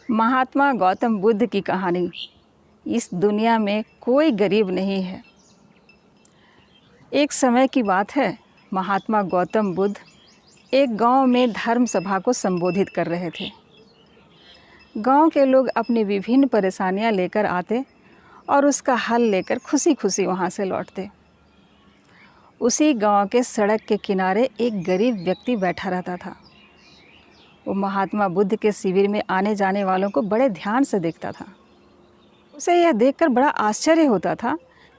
महात्मा गौतम बुद्ध की कहानी। इस दुनिया में कोई गरीब नहीं है। एक समय की बात है, महात्मा गौतम बुद्ध एक गांव में धर्म सभा को संबोधित कर रहे थे। गांव के लोग अपनी विभिन्न परेशानियां लेकर आते और उसका हल लेकर खुशी खुशी वहां से लौटते। उसी गांव के सड़क के किनारे एक गरीब व्यक्ति बैठा रहता था। वो महात्मा बुद्ध के शिविर में आने जाने वालों को बड़े ध्यान से देखता था। उसे यह देखकर बड़ा आश्चर्य होता था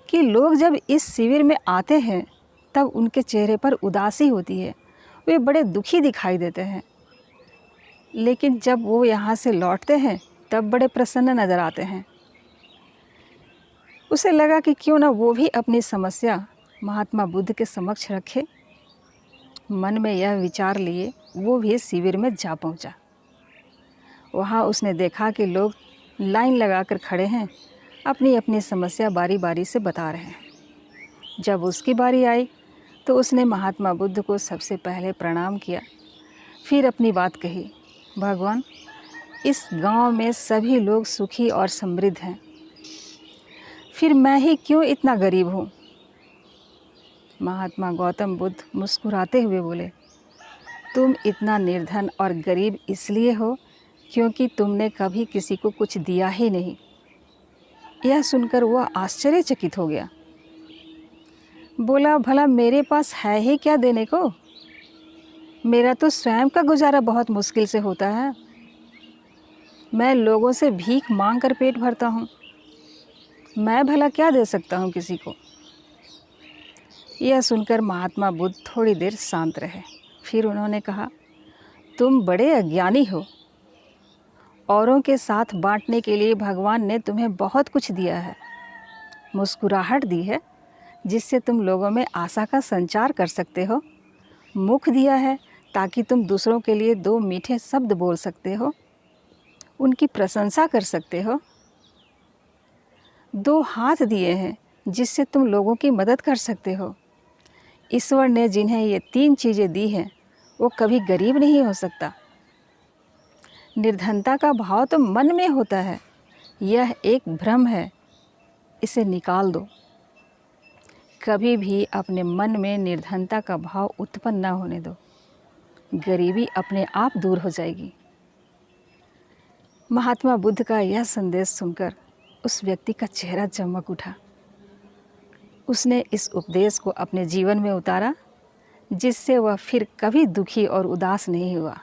कि लोग जब इस शिविर में आते हैं तब उनके चेहरे पर उदासी होती है, वे बड़े दुखी दिखाई देते हैं। लेकिन जब वो यहाँ से लौटते हैं तब बड़े प्रसन्न नज़र आते हैं। उसे लगा कि क्यों ना वो भी अपनी समस्या महात्मा बुद्ध के समक्ष रखे। मन में यह विचार लिए वो भी शिविर में जा पहुंचा। वहाँ उसने देखा कि लोग लाइन लगाकर खड़े हैं, अपनी अपनी समस्या बारी बारी से बता रहे हैं। जब उसकी बारी आई तो उसने महात्मा बुद्ध को सबसे पहले प्रणाम किया, फिर अपनी बात कही। भगवान, इस गांव में सभी लोग सुखी और समृद्ध हैं, फिर मैं ही क्यों इतना गरीब हूँ। महात्मा गौतम बुद्ध मुस्कुराते हुए बोले, तुम इतना निर्धन और गरीब इसलिए हो क्योंकि तुमने कभी किसी को कुछ दिया ही नहीं। यह सुनकर वह आश्चर्यचकित हो गया। बोला, भला मेरे पास है ही क्या देने को? मेरा तो स्वयं का गुजारा बहुत मुश्किल से होता है। मैं लोगों से भीख मांग कर पेट भरता हूँ। मैं भला क्या दे सकता हूँ किसी को? यह सुनकर महात्मा बुद्ध थोड़ी देर शांत रहे। फिर उन्होंने कहा, तुम बड़े अज्ञानी हो। औरों के साथ बांटने के लिए भगवान ने तुम्हें बहुत कुछ दिया है। मुस्कुराहट दी है जिससे तुम लोगों में आशा का संचार कर सकते हो। मुख दिया है ताकि तुम दूसरों के लिए दो मीठे शब्द बोल सकते हो, उनकी प्रशंसा कर सकते हो। दो हाथ दिए हैं जिससे तुम लोगों की मदद कर सकते हो। ईश्वर ने जिन्हें ये तीन चीज़ें दी हैं वो कभी गरीब नहीं हो सकता। निर्धनता का भाव तो मन में होता है, यह एक भ्रम है, इसे निकाल दो। कभी भी अपने मन में निर्धनता का भाव उत्पन्न न होने दो, गरीबी अपने आप दूर हो जाएगी। महात्मा बुद्ध का यह संदेश सुनकर उस व्यक्ति का चेहरा चमक उठा। उसने इस उपदेश को अपने जीवन में उतारा, जिससे वह फिर कभी दुखी और उदास नहीं हुआ।